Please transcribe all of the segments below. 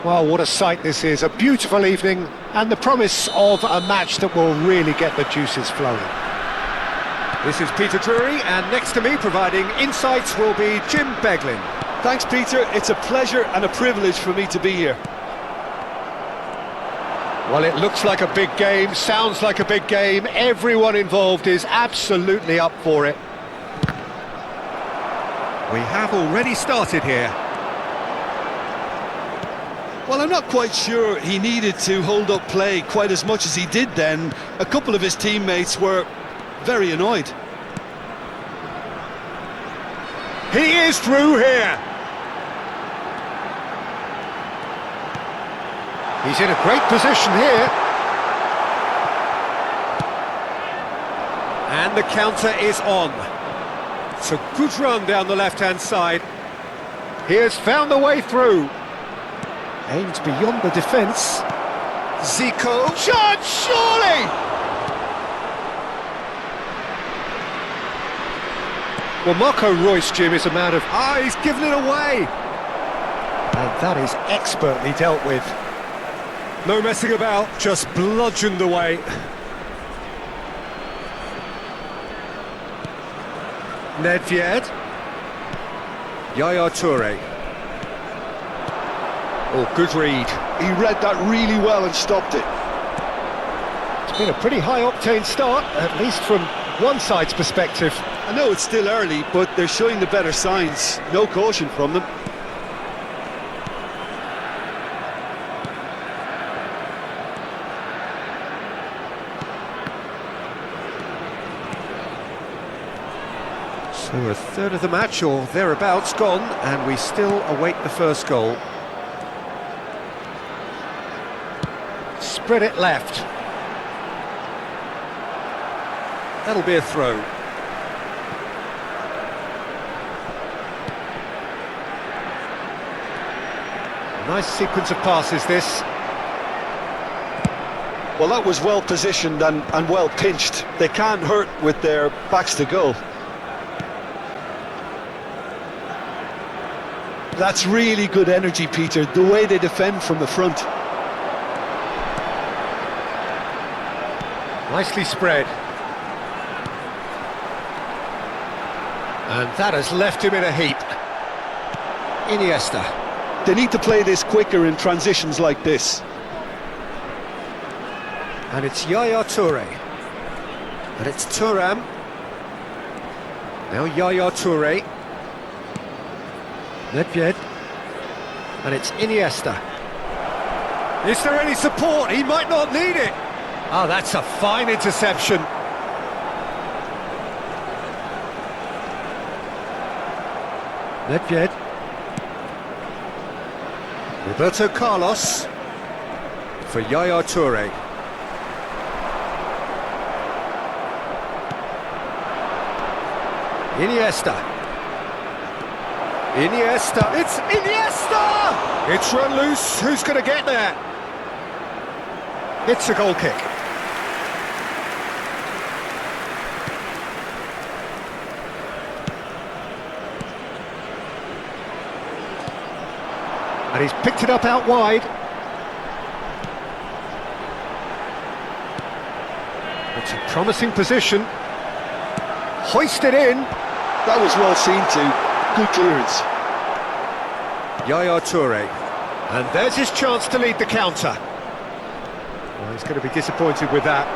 Well, what a sight this is. A beautiful evening and the promise of a match that will really get the juices flowing. This is Peter Drury, and next to me providing insights will be Jim Beglin. Thanks, Peter. It's a pleasure and a privilege for me to be here. Well, it looks like a big game, sounds like a big game. Everyone involved is absolutely up for it. We have already started here. Well, I'm not quite sure he needed to hold up play quite as much as he did then. A couple of his teammates were very annoyed. He is through here. He's in a great position here. And the counter is on. It's a good run down the left-hand side. He has found the way through. Aimed beyond the defence. Zico. Shot, surely! Well, Marco Reus, Jim, is a man of... he's given it away! And that is expertly dealt with. No messing about, just bludgeoned away. Nedved. Yaya Toure. Oh, good read. He read that really well and stopped it. It's been a pretty high-octane start, at least from one side's perspective. I know it's still early, but they're showing the better signs. No caution from them. So a third of the match, or thereabouts, gone, and we still await the first goal. Spread it left. That'll be a throw. A nice sequence of passes, this. Well, that was well positioned and well pinched. They can't hurt with their backs to goal. That's really good energy, Peter, the way they defend from the front. Nicely spread. And that has left him in a heap. Iniesta. They need to play this quicker in transitions like this. And it's Yaya Toure. And it's Thuram. Now Yaya Toure. Nedved. And it's Iniesta. Is there any support? He might not need it. Oh, that's a fine interception. Nedved. Roberto Carlos for Yaya Toure. Iniesta. Iniesta. It's Iniesta! It's run loose. Who's going to get there? It's a goal kick. And he's picked it up out wide. It's a promising position. Hoisted in. That was well seen too. Good clearance. Yaya Toure. And there's his chance to lead the counter. Well, he's going to be disappointed with that.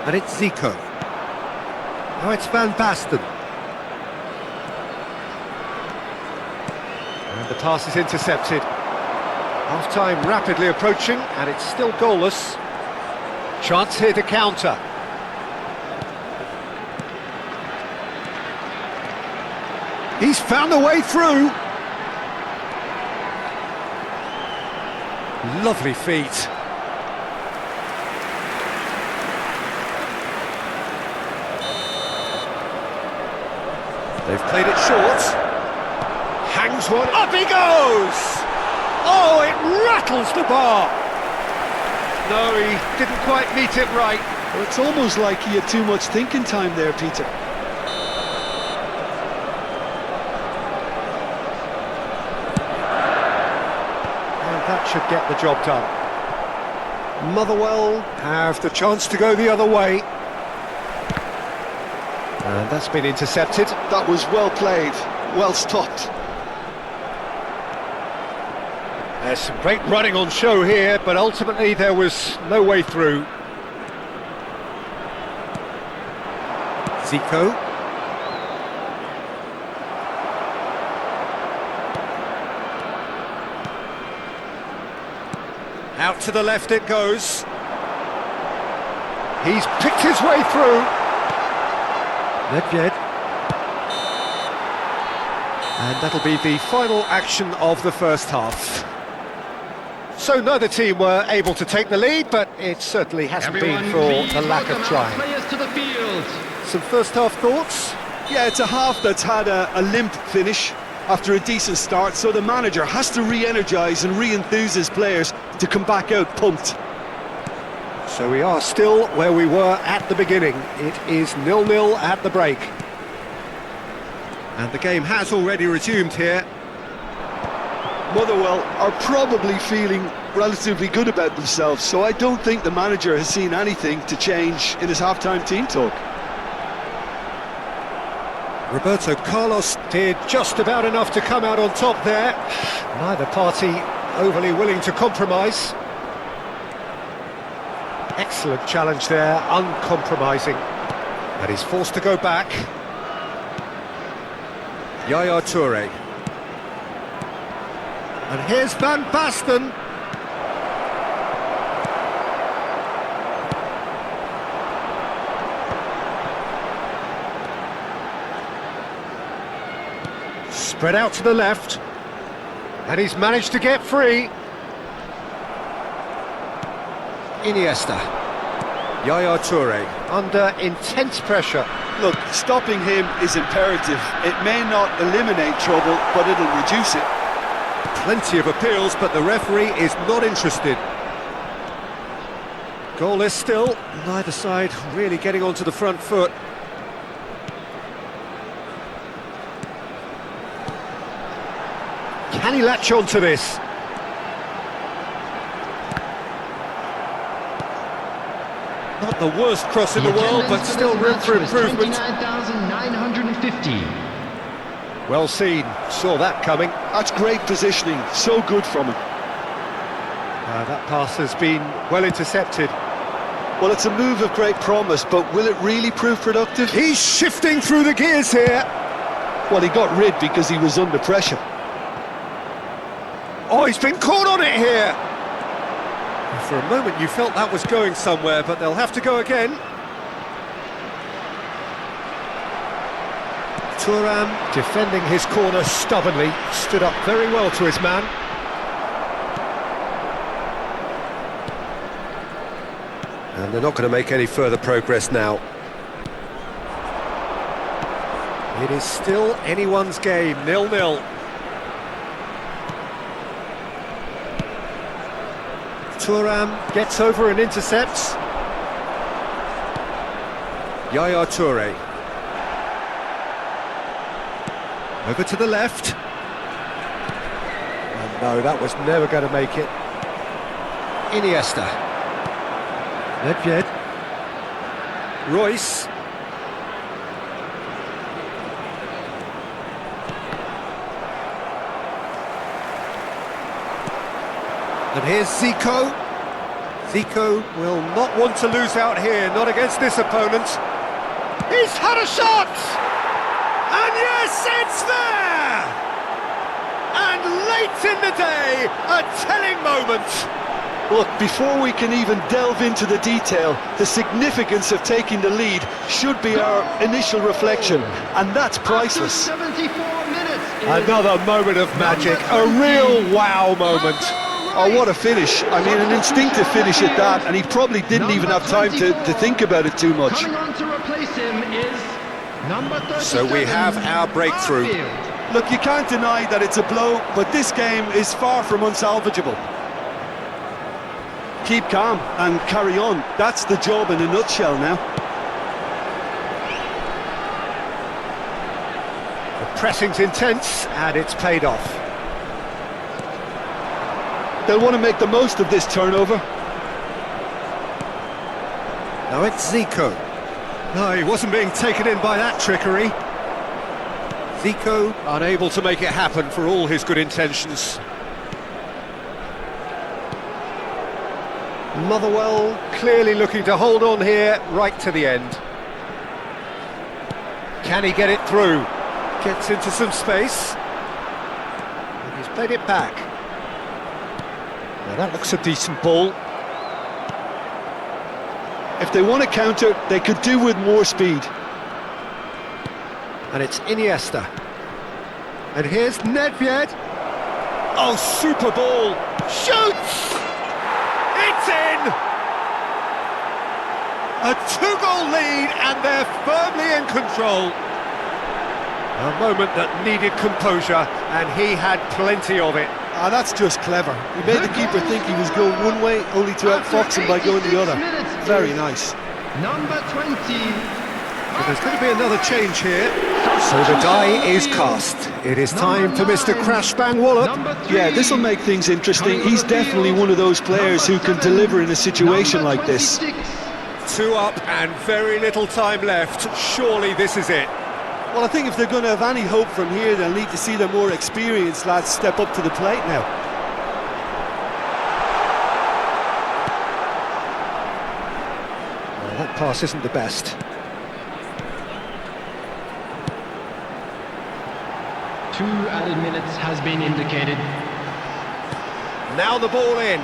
And it's Zico. Now it's Van Basten. And the pass is intercepted. Half-time rapidly approaching, and it's still goalless. Chance here to counter. He's found a way through. Lovely feet. They've played it short. Hangs one. Up he goes! Oh, it rattles the bar. No, he didn't quite meet it right. Well, it's almost like he had too much thinking time there, Peter. And that should get the job done. Motherwell have the chance to go the other way. And that's been intercepted. That was well played, well stopped. There's some great running on show here, but ultimately there was no way through. Zico. Out to the left it goes. He's picked his way through. Nedved. And that'll be the final action of the first half. So neither team were able to take the lead, but it certainly hasn't been for the lack of trying. Some first half thoughts? Yeah, it's a half that's had a limp finish after a decent start, so the manager has to re-energise and re-enthuse his players to come back out pumped. So we are still where we were at the beginning. It is 0-0 at the break. And the game has already resumed here. Motherwell are probably feeling relatively good about themselves, so I don't think the manager has seen anything to change in his half-time team talk. Roberto Carlos did just about enough to come out on top there. Neither party overly willing to compromise. Excellent challenge there, uncompromising. And he's forced to go back. Yaya Toure. And here's Van Basten. Spread out to the left. And he's managed to get free. Iniesta. Yaya Toure under intense pressure. Look, stopping him is imperative. It may not eliminate trouble, but it'll reduce it. Plenty of appeals, but the referee is not interested. Goalless still, neither side really getting onto the front foot. Can he latch on to this? Not the worst cross in the world, but still room for improvement. 29,950. Well seen, saw that coming. That's great positioning, so good from him. That pass has been well intercepted. Well, it's a move of great promise, but will it really prove productive? He's shifting through the gears here. Well, he got rid because he was under pressure. Oh, he's been caught on it here. For a moment you felt that was going somewhere, but they'll have to go again. Thuram defending his corner stubbornly, stood up very well to his man. And they're not going to make any further progress now. It is still anyone's game, 0-0. Thuram gets over and intercepts. Yaya Toure. Over to the left. And no, that was never going to make it. Iniesta. Nedved. Royce. And here's Zico. Zico will not want to lose out here, not against this opponent. He's had a shot! And yes, it's there! And late in the day, a telling moment. Look, before we can even delve into the detail, the significance of taking the lead should be our initial reflection, and that's priceless. After 74 minutes. Another moment of magic, a real wow moment. Oh, what a finish. I mean, an instinctive finish at that, and he probably didn't even have time to think about it too much. Coming on to replace him is number 37. So we have our breakthrough. Arfield. Look, you can't deny that it's a blow, but this game is far from unsalvageable. keep calm and carry on. That's the job in a nutshell now. The pressing's intense, and it's paid off. They'll want to make the most of this turnover. Now it's Zico. No, he wasn't being taken in by that trickery. Zico unable to make it happen for all his good intentions. Motherwell clearly looking to hold on here right to the end. Can he get it through? Gets into some space. And he's played it back. Now that looks a decent ball. If they want to counter, they could do with more speed. And it's Iniesta. And here's Nedved. Oh, super ball. Shoots! It's in! A two-goal lead, and they're firmly in control. A moment that needed composure, and he had plenty of it. Ah, that's just clever. He made the keeper think he was going one way, only to outfox him by going the other. Very nice. Number 20. But there's going to be another change here. So the die is cast. It is time for Mr. Crash Bang Wallop. Yeah, this will make things interesting. He's definitely one of those players who can deliver in a situation like this. 2 up and very little time left. Surely this is it. Well, I think if they're going to have any hope from here, they'll need to see the more experienced lads step up to the plate now. Well, that pass isn't the best. Two added minutes has been indicated. Now the ball in.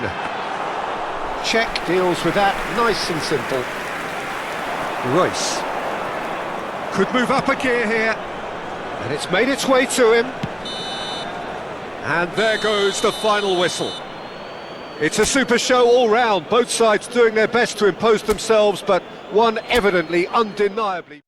Czech deals with that nice and simple. Royce could move up a gear here, and it's made its way to him. And there goes the final whistle. It's a super show all round, both sides doing their best to impose themselves, but one evidently, undeniably.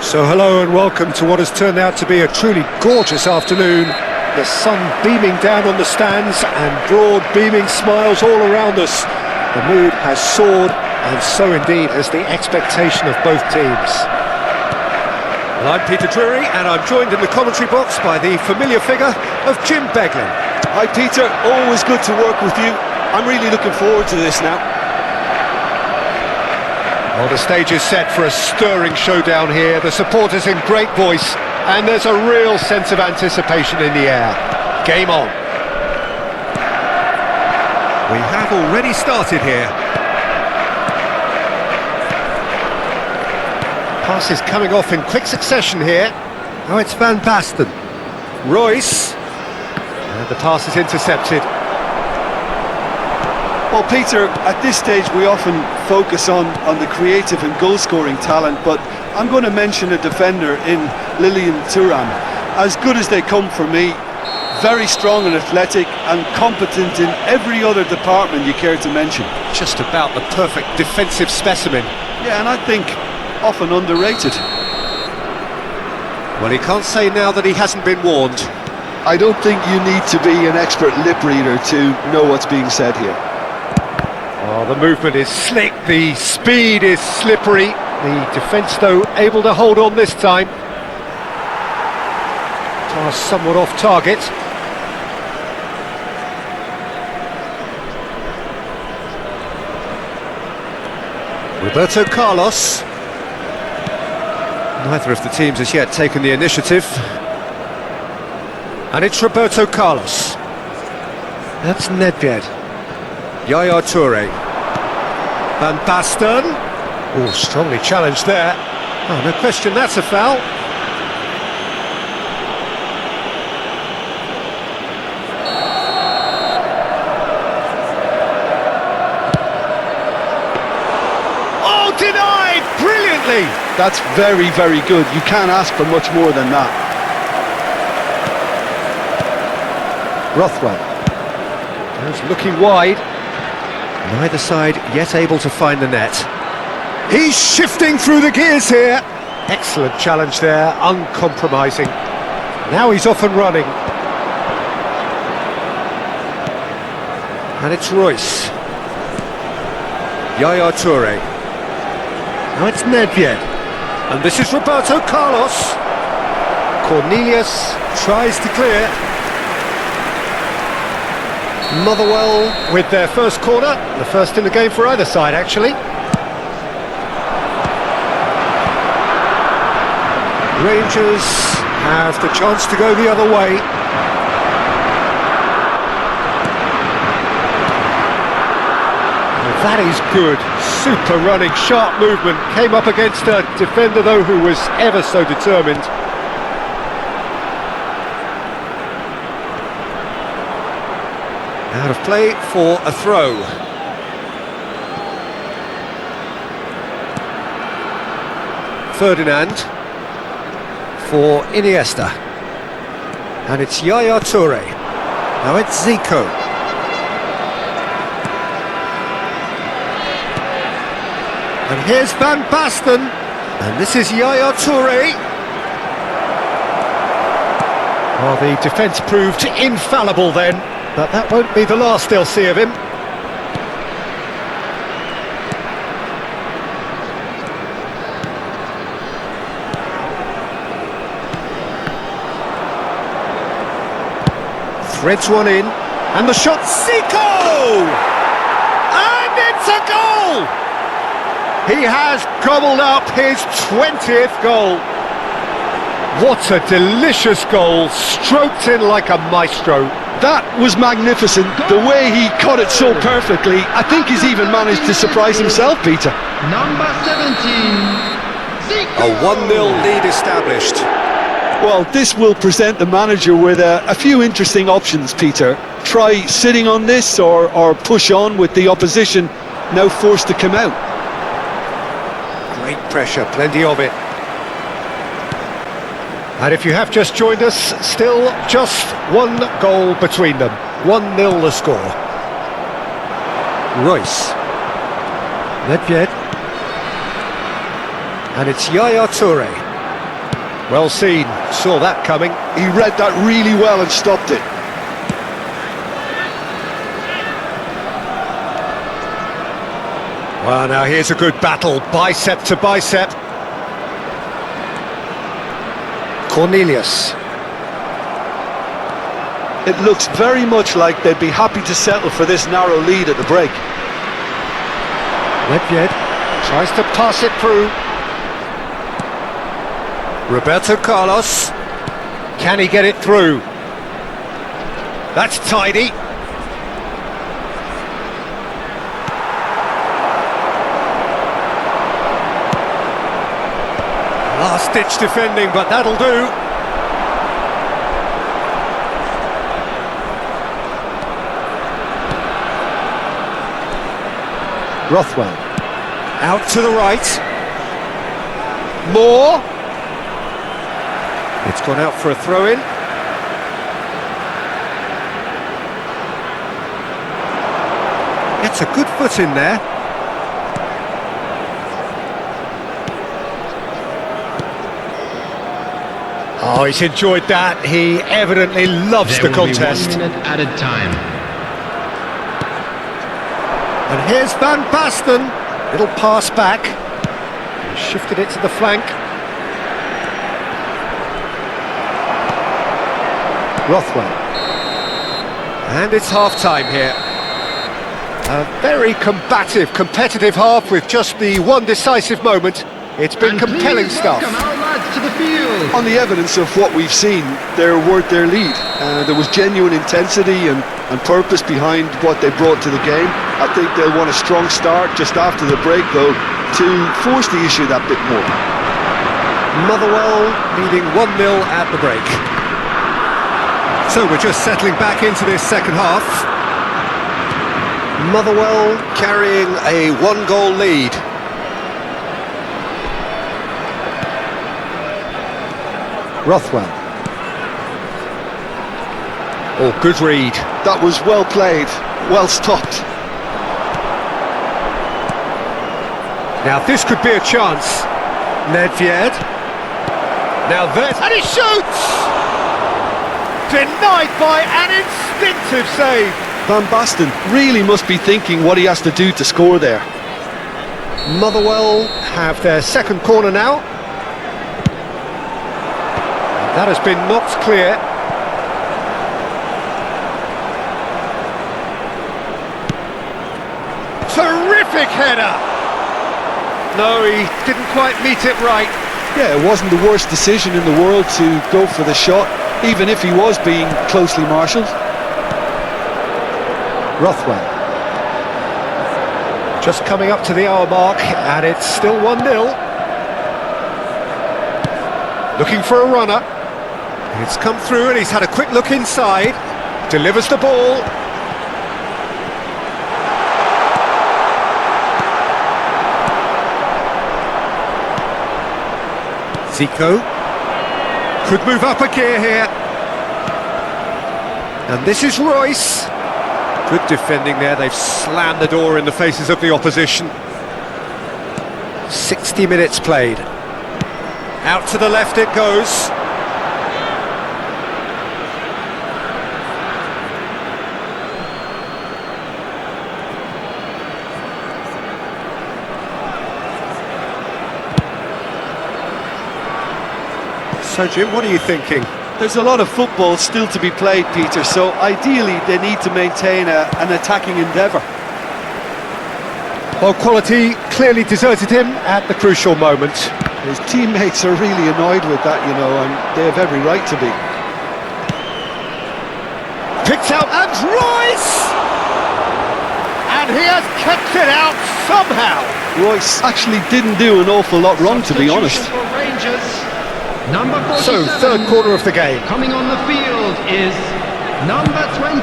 So hello and welcome to what has turned out to be a truly gorgeous afternoon. The sun beaming down on the stands and broad beaming smiles all around us. The mood has soared, and so indeed has the expectation of both teams. Well, I'm Peter Drury, and I'm joined in the commentary box by the familiar figure of Jim Beglin. Hi Peter, always good to work with you. I'm really looking forward to this now. Well, the stage is set for a stirring showdown here. The supporters in great voice, and there's a real sense of anticipation in the air. Game on. We have already started here. Passes coming off in quick succession here. Now it's Van Basten. Royce. And the pass is intercepted. Well, Peter, at this stage we often focus on the creative and goal-scoring talent, but I'm going to mention a defender in Lilian Thuram. As good as they come for me, very strong and athletic and competent in every other department you care to mention. Just about the perfect defensive specimen. Yeah, and I think often underrated. Well, he can't say now that he hasn't been warned. I don't think you need to be an expert lip reader to know what's being said here. Oh, the movement is slick, the speed is slippery. The defence, though, able to hold on this time. Pass somewhat off target. Roberto Carlos. Neither of the teams has yet taken the initiative. And it's Roberto Carlos. That's Nedved. Yaya Toure. Van Basten. Oh, strongly challenged there. Oh, no question, that's a foul. volley. That's very, very good. You can't ask for much more than that. Rothwell. Goes looking wide. Neither side yet able to find the net. He's shifting through the gears here. Excellent challenge there, uncompromising. Now he's off and running. And it's Royce. Yaya Toure. Now it's Nedved. And this is Roberto Carlos. Cornelius tries to clear. Motherwell with their first corner. The first in the game for either side, actually. Rangers have the chance to go the other way. That is good, super running, sharp movement. Came up against a defender though who was ever so determined. Out of play for a throw. Ferdinand for Iniesta. And it's Yaya Toure. Now it's Zico. And here's Van Basten, and this is Yaya Toure. Well, the defence proved infallible then, but that won't be the last they'll see of him. Threads one in, and the shot, Zico! And it's a goal! He has gobbled up his 20th goal. What a delicious goal, stroked in like a maestro. That was magnificent, the way he cut it so perfectly. I think he's even managed to surprise himself, Peter. Number 17, Zico. A 1-0 lead established. Well, this will present the manager with a few interesting options, Peter. Try sitting on this or push on with the opposition now forced to come out. Great pressure, plenty of it. And if you have just joined us, still just one goal between them. 1-0 the score. Royce. Nedved. And it's Yaya Toure. Well seen, saw that coming. He read that really well and stopped it. Well, now here's a good battle, bicep to bicep. Cornelius. It looks very much like they'd be happy to settle for this narrow lead at the break. Nedved tries to pass it through. Roberto Carlos. Can he get it through? That's tidy. Last-ditch defending, but that'll do. Rothwell. Out to the right. Moore. It's gone out for a throw-in. Gets a good foot in there. Oh, he's enjoyed that. He evidently loves the contest. There will be 1 minute added time. And here's Van Basten. Little pass back. He shifted it to the flank. Rothwell. And it's half-time here. A very combative, competitive half with just the one decisive moment. It's been compelling stuff. Welcome our lads to the field. On the evidence of what we've seen, they're worth their lead. There was genuine intensity and purpose behind what they brought to the game. I think they'll want a strong start just after the break, though, to force the issue that bit more. Motherwell leading 1-0 at the break. So we're just settling back into this second half. Motherwell carrying a 1-goal lead. Rothwell. Oh, good read. That was well played, well stopped. Now this could be a chance. Nedved. Now there's... and he shoots! Denied by an instinctive save. Van Basten really must be thinking what he has to do to score there. Motherwell have their second corner now. That has been knocked clear. Terrific header! No, he didn't quite meet it right. Yeah, it wasn't the worst decision in the world to go for the shot, even if he was being closely marshalled. Rothwell. Just coming up to the hour mark, and it's still 1-0. Looking for a runner. It's come through, and he's had a quick look inside. Delivers the ball. Zico could move up a gear here, and this is Royce. Good defending there, they've slammed the door in the faces of the opposition. 60 minutes played. Out to the left it goes. So Jim, what are you thinking? There's a lot of football still to be played, Peter, so ideally they need to maintain an attacking endeavour. Well, quality clearly deserted him at the crucial moment. His teammates are really annoyed with that, you know, and they have every right to be. Picked out, and Royce! And he has kept it out somehow! Royce actually didn't do an awful lot wrong, to be honest. For Rangers, number 47. So, third quarter of the game. Coming on the field is number 20.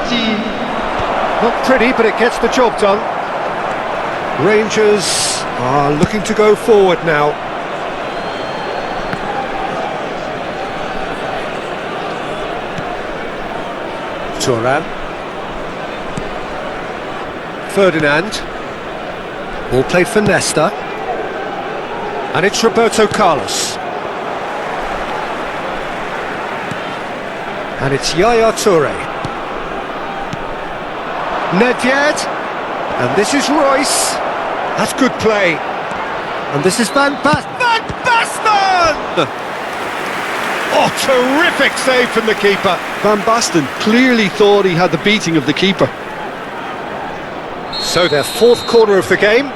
Not pretty, but it gets the job done. Rangers are looking to go forward now. Turan. Ferdinand. Ball played for Nesta. And it's Roberto Carlos. And it's Yaya Toure. Nedved. And this is Royce. That's good play. And this is Van Basten. Van Basten! Oh, terrific save from the keeper. Van Basten clearly thought he had the beating of the keeper. So their fourth corner of the game.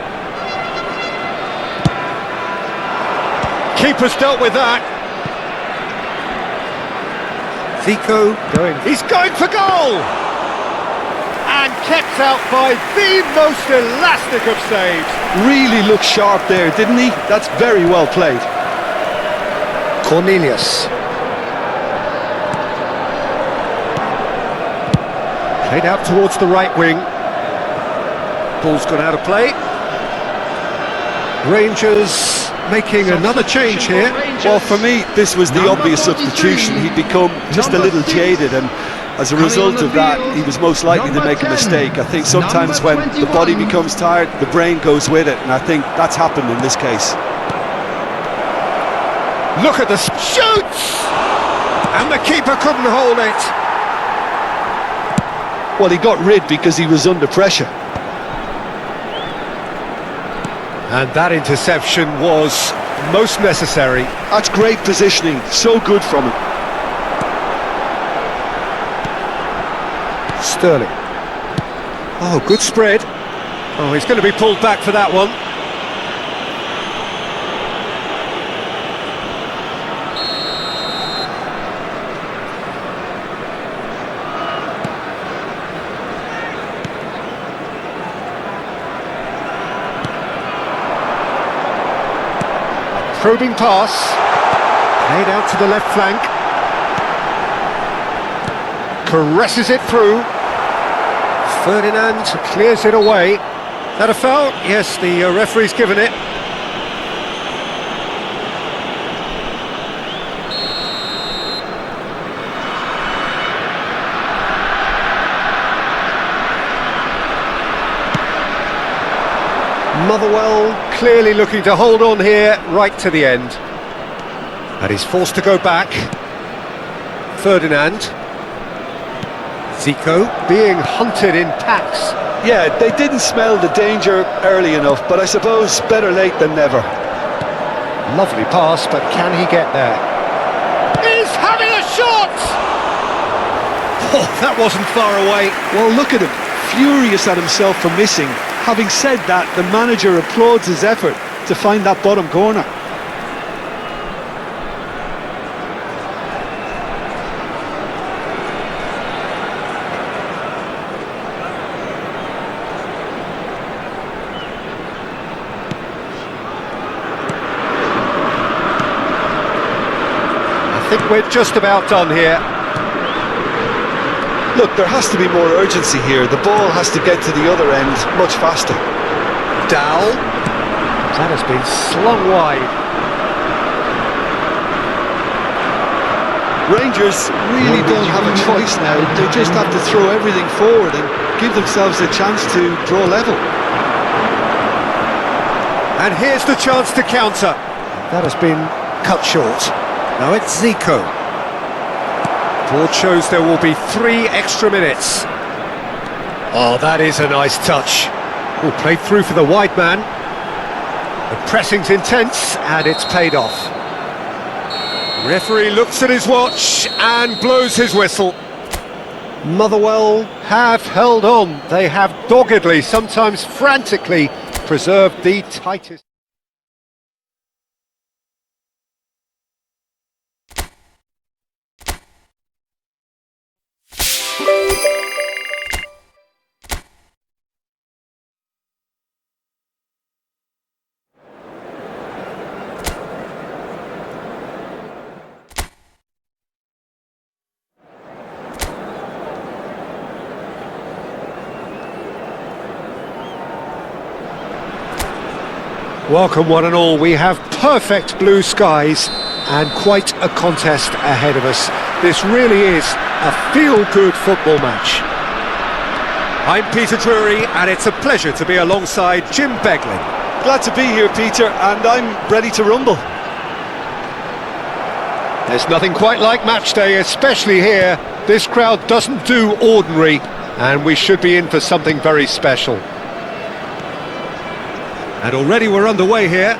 Keeper's dealt with that. Zico going. He's going for goal! And kept out by the most elastic of saves. Really looked sharp there, didn't he? That's very well played. Cornelius. Played out towards the right wing. Ball's gone out of play. Rangers making another change here. Well, for me, this was the obvious substitution. He'd become just a little jaded, and as a result of that, he was most likely to make a mistake. I think sometimes when the body becomes tired, the brain goes with it, and I think that's happened in this case. Look at the shoots! And the keeper couldn't hold it. Well, he got rid because he was under pressure. And that interception was most necessary. That's great positioning, so good from him. Sterling. Oh, good spread. Oh, he's going to be pulled back for that one. Probing pass, played out to the left flank, caresses it through. Ferdinand clears it away. That a foul? Yes, the referee's given it. Motherwell clearly looking to hold on here right to the end. And he's forced to go back. Ferdinand. Zico being hunted in packs. Yeah, they didn't smell the danger early enough, but I suppose better late than never. Lovely pass, but can he get there? He's having a shot! Oh, that wasn't far away. Well, look at him, furious at himself for missing. Having said that, the manager applauds his effort to find that bottom corner. I think we're just about done here. Look, there has to be more urgency here. The ball has to get to the other end much faster. Dowell. That has been slung wide. Rangers really don't have a choice now. They just have to throw everything forward and give themselves a chance to draw level. And here's the chance to counter. That has been cut short. Now it's Zico. Board shows there will be 3 extra minutes. Oh, that is a nice touch. Oh, played through for the wide man. The pressing's intense, and it's paid off. Referee looks at his watch and blows his whistle. Motherwell have held on. They have doggedly, sometimes frantically, preserved the tightest. Welcome one and all, we have perfect blue skies and quite a contest ahead of us. This really is a feel-good football match. I'm Peter Drury and it's a pleasure to be alongside Jim Beglin. Glad to be here, Peter, and I'm ready to rumble. There's nothing quite like match day, especially here. This crowd doesn't do ordinary and we should be in for something very special. And already we're underway here.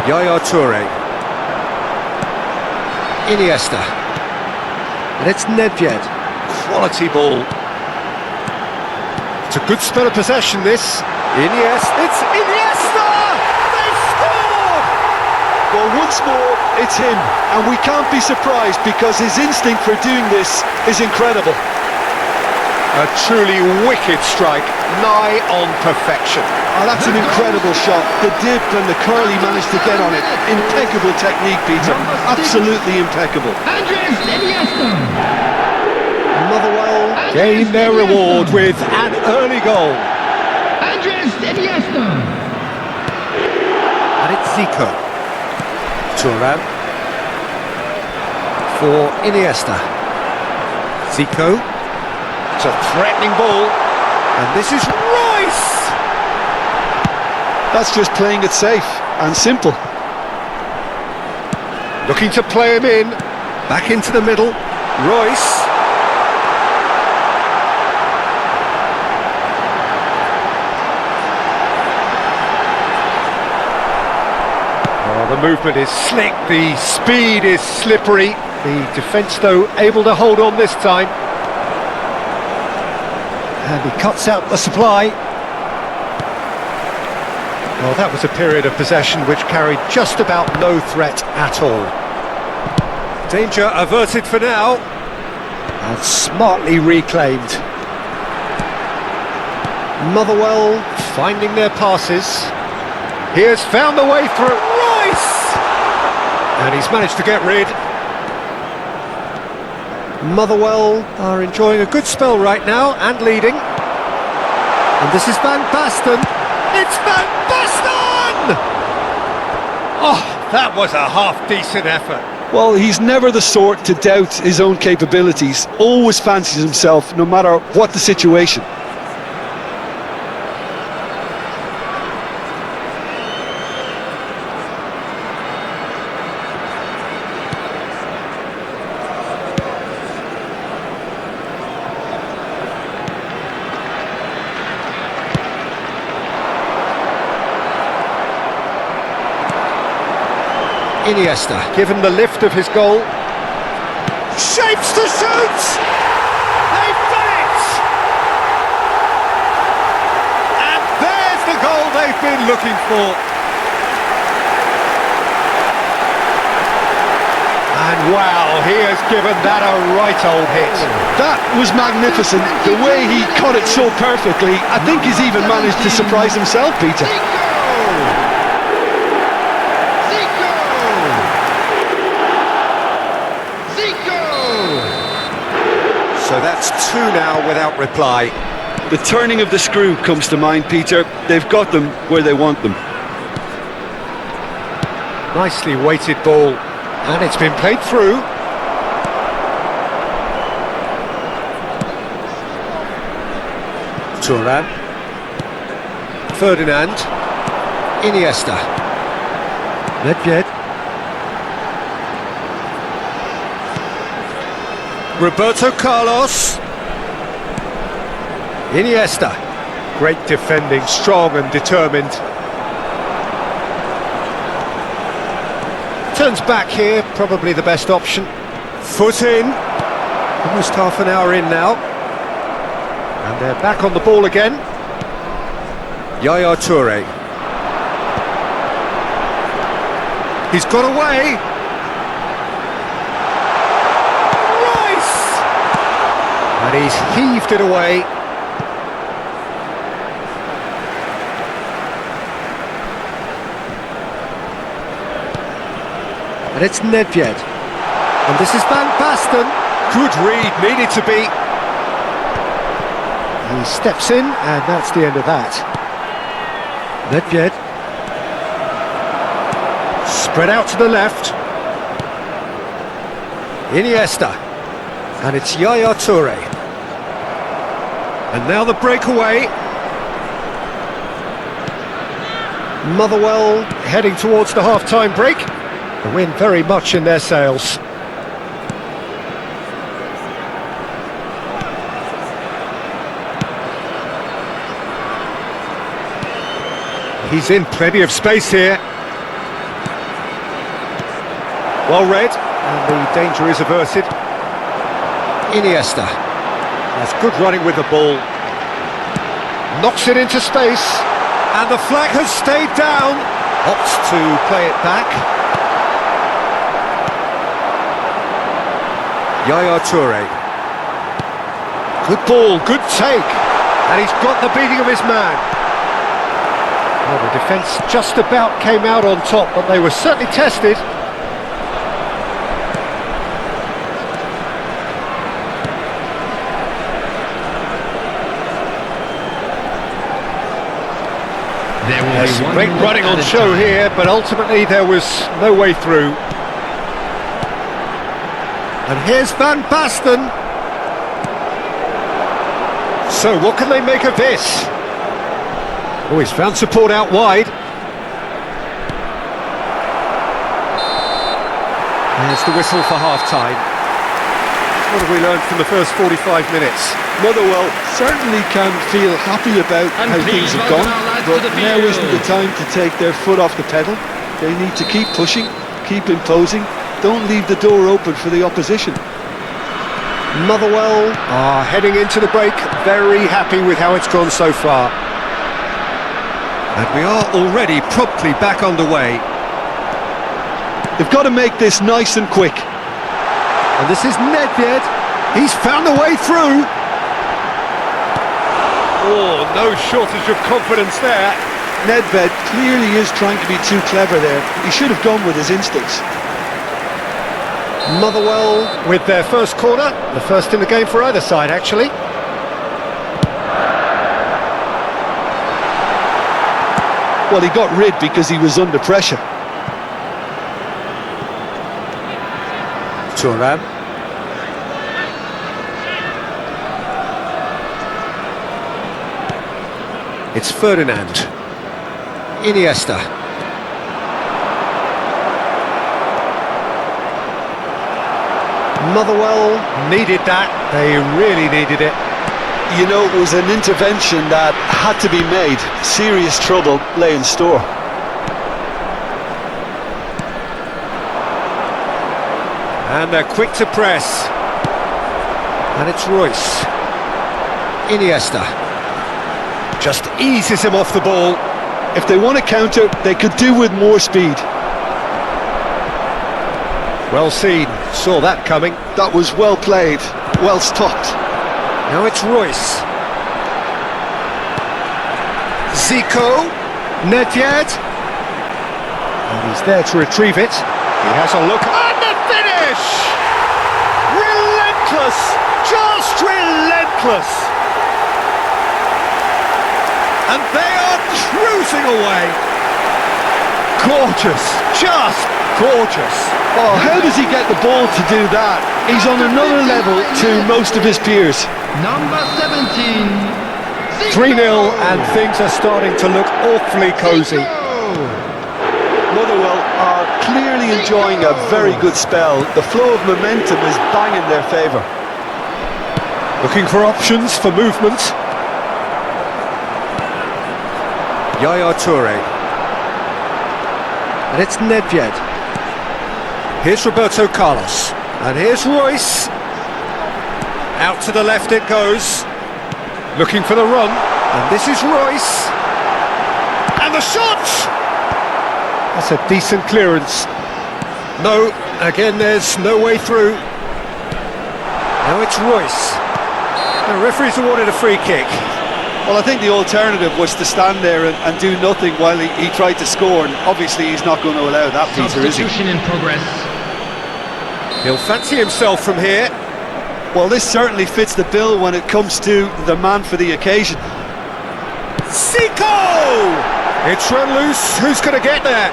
Yaya Toure. Iniesta. And it's Nedved. Quality ball. It's a good spell of possession, this. Iniesta. It's Iniesta! They've scored! Well, once more, it's him. And we can't be surprised because his instinct for doing this is incredible. A truly wicked strike, nigh on perfection. Oh, that's an incredible shot. The dip and the curl he managed to get on it. Impeccable technique, Peter. Absolutely impeccable. Motherwell gain their reward with an early goal. And it's Zico. Thuram. For Iniesta. Zico. It's a threatening ball, and this is Royce! That's just playing it safe and simple. Looking to play him in, back into the middle, Royce. Oh, the movement is slick, the speed is slippery. The defence, though, able to hold on this time. And he cuts out the supply. Well, that was a period of possession which carried just about no threat at all. Danger averted for now. And smartly reclaimed. Motherwell finding their passes. He has found the way through. Royce! And he's managed to get rid. Motherwell are enjoying a good spell right now and leading. And this is Van Basten. It's Van Basten! Oh, that was a half-decent effort. Well, he's never the sort to doubt his own capabilities, always fancies himself no matter what the situation. Iniesta, given the lift of his goal. Shapes to shoot! They've done it! And there's the goal they've been looking for. And wow, he has given that a right old hit. That was magnificent. The way he cut it so perfectly, I think he's even managed to surprise himself, Peter. So that's two now without reply. The turning of the screw comes to mind, Peter. They've got them where they want them. Nicely weighted ball, and it's been played through. Thuram, Ferdinand, Iniesta, Nedved, Roberto Carlos, Iniesta. Great defending, strong and determined. Turns back here, probably the best option. Foot in, almost half an hour in now. And they're back on the ball again. Yaya Toure. He's got away. And he's heaved it away. And it's Nedved. And this is Van Basten. Good read, needed to be. He steps in, and that's the end of that. Nedved. Spread out to the left. Iniesta. And it's Yaya Toure. And now the breakaway. Motherwell heading towards the half-time break. The wind very much in their sails. He's in plenty of space here. Well read, and the danger is averted. Iniesta. That's good running with the ball. Knocks it into space, and the flag has stayed down. Opts to play it back. Yaya Toure. Good ball, good take. And he's got the beating of his man. Well, the defence just about came out on top, but they were certainly tested. There's great running on show here, but ultimately there was no way through. And here's Van Basten. So what can they make of this? Oh, he's found support out wide. There's the whistle for half-time. What have we learned from the first 45 minutes? Motherwell certainly can feel happy about how things have gone, but now isn't the time to take their foot off the pedal. They need to keep pushing, keep imposing. Don't leave the door open for the opposition. Motherwell are heading into the break, very happy with how it's gone so far. And we are already promptly back underway. They've got to make this nice and quick. And this is Nedved. He's found a way through. Oh, no shortage of confidence there. Nedved clearly is trying to be too clever there. He should have gone with his instincts. Motherwell with their first corner, the first in the game for either side, actually. Well, he got rid because he was under pressure. Turan. It's Ferdinand. Iniesta. Motherwell needed that. They really needed it. You know, it was an intervention that had to be made. Serious trouble lay in store. And they're quick to press. And it's Royce. Iniesta. Just eases him off the ball. If they want to counter, they could do with more speed. Well seen. Saw that coming. That was well played, well stopped. Now it's Royce. Zico. Nedved. And he's there to retrieve it. He has a look. And the finish! Relentless! Just relentless! And they are cruising away. Gorgeous. Just gorgeous. Oh, how does he get the ball to do that? He's on another level to most of his peers. Number 17. 3-0 and things are starting to look awfully cosy. Motherwell are clearly enjoying a very good spell. The flow of momentum is bang in their favour. Looking for options for movement. Yaya Toure. And it's Nedved. Here's Roberto Carlos. And here's Royce. Out to the left it goes. Looking for the run. And this is Royce. And the shot! That's a decent clearance. No, again there's no way through. Now it's Royce. The referee's awarded a free kick. Well, I think the alternative was to stand there and do nothing while he tried to score, and obviously he's not going to allow that, Peter, is he? Substitution in progress. He'll fancy himself from here. Well, this certainly fits the bill when it comes to the man for the occasion. Zico! It's run loose. Who's going to get there?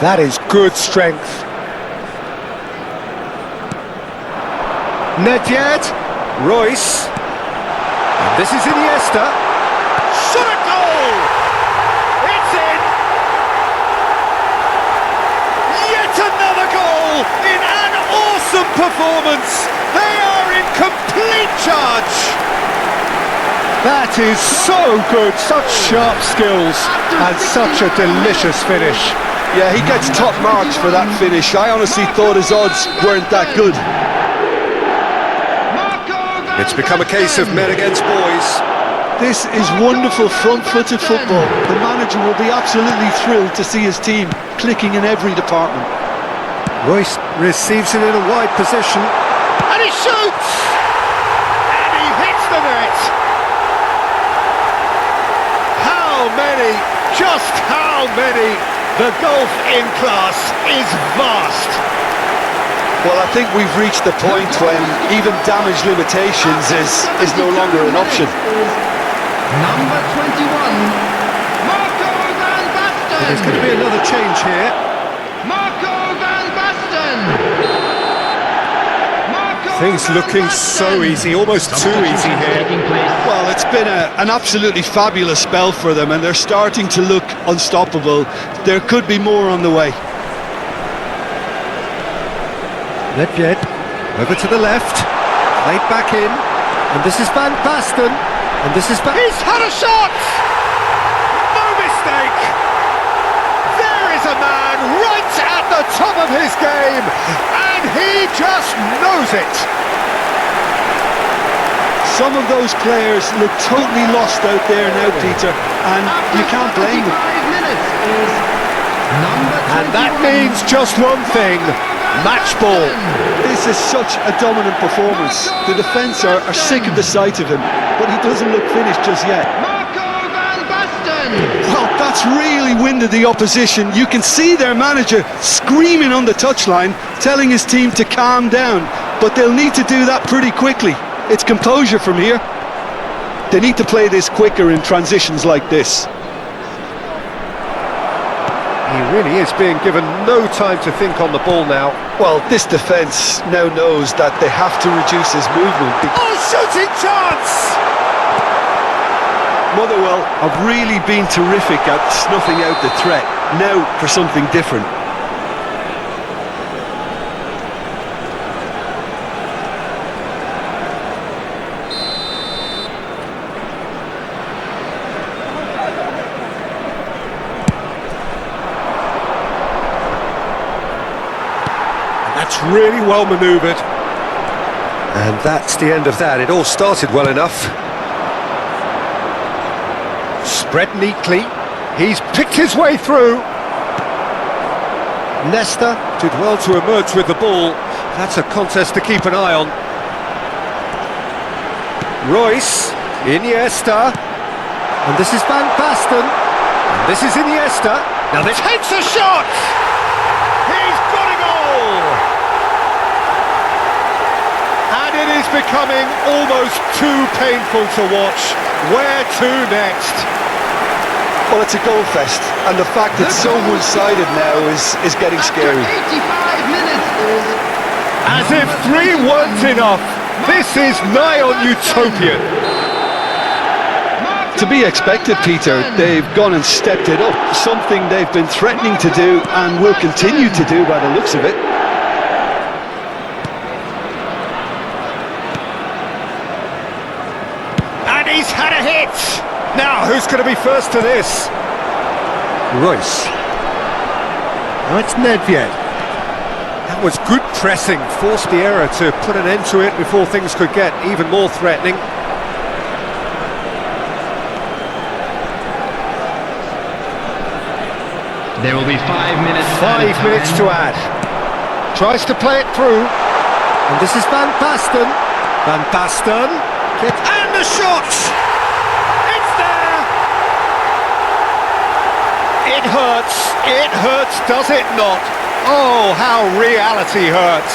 That is good strength. Nedved, Royce, and this is Iniesta. Shot a goal! It's in! Yet another goal in an awesome performance! They are in complete charge! That is so good, such sharp skills, and such a delicious finish. Yeah, he gets top marks for that finish. I honestly thought his odds weren't that good. It's become a case of men against boys. This is wonderful front-footed football. The manager will be absolutely thrilled to see his team clicking in every department. Royce receives it in a wide position. And he shoots! And he hits the net! How many? Just how many? The gulf in class is vast. Well, I think we've reached the point when even damage limitations is no longer an option. Number 21. Marco van Basten. There's going to be another change here. Marco van Basten. Marco Things van looking so Basten. easy, almost too easy here. Taking place. Well, it's been an absolutely fabulous spell for them, and they're starting to look unstoppable. There could be more on the way. Nedved, over to the left, played back in, and this is Van Basten, and this is He's had a shot! No mistake! There is a man right at the top of his game, and he just knows it! Some of those players look totally lost out there now, Peter, and you can't blame them. 5 minutes is number 21. And that means just one thing, match ball. This is such a dominant performance. The defence are sick of the sight of him, but he doesn't look finished just yet. Marco van Basten. Well, that's really winded the opposition. You can see their manager screaming on the touchline, telling his team to calm down, but they'll need to do that pretty quickly. It's composure from here. They need to play this quicker in transitions like this. He really is being given no time to think on the ball now. Well, this defence now knows that they have to reduce his movement. Oh, shooting chance! Motherwell have really been terrific at snuffing out the threat. Now for something different. That's really well manoeuvred. And that's the end of that. It all started well enough. Spread neatly. He's picked his way through. Nesta did well to emerge with the ball. That's a contest to keep an eye on. Royce, Iniesta. And this is Van Basten. And this is Iniesta. Now this takes a shot! He's got a goal! And it is becoming almost too painful to watch. Where to next? Well, it's a goal fest, and the fact it's so one-sided now is getting scary. 85 minutes is... As if 3 weren't enough. This is nigh on utopian. To be expected, Peter. They've gone and stepped it up. Something they've been threatening to do and will continue to do by the looks of it. And he's had a hit! Now, who's going to be first to this? Royce. No, it's Nedved. That was good pressing, forced the error to put an end to it before things could get even more threatening. There will be 5 minutes. 5 minutes to add. Tries to play it through. And this is Van Basten. Van Basten. And the shot! It's there! It hurts, does it not? Oh, how reality hurts.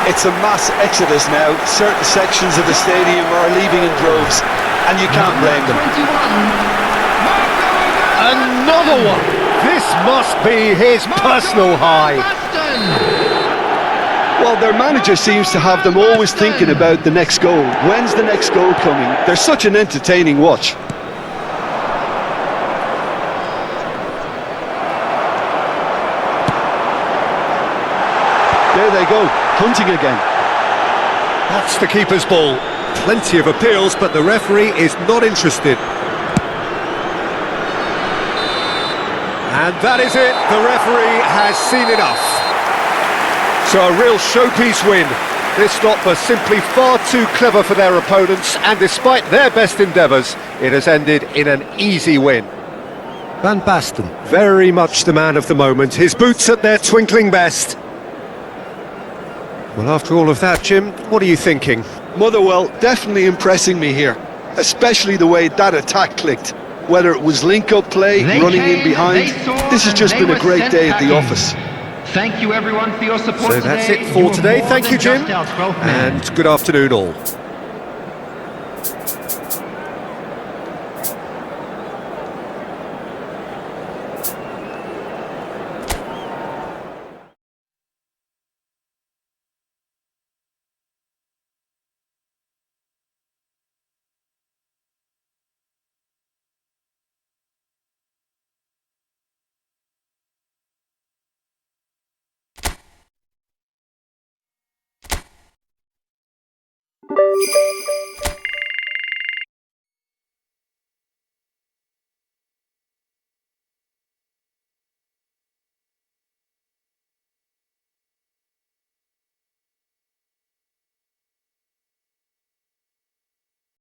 It's a mass exodus now. Certain sections of the stadium are leaving in droves, and you can't blame them. 21. Another one! This must be his personal high. Well, their manager seems to have them always thinking about the next goal. When's the next goal coming? They're such an entertaining watch. There they go, hunting again. That's the keeper's ball. Plenty of appeals, but the referee is not interested. And that is it. The referee has seen enough. So a real showpiece win. This lot were simply far too clever for their opponents, and despite their best endeavours, it has ended in an easy win. Van Basten, very much the man of the moment. His boots at their twinkling best. Well, after all of that, Jim, what are you thinking? Motherwell definitely impressing me here, especially the way that attack clicked. Whether it was link-up play, running in behind, this has just been a great day at the office. Thank you everyone for your support So that's it for today. Thank you, Jim, and good afternoon all.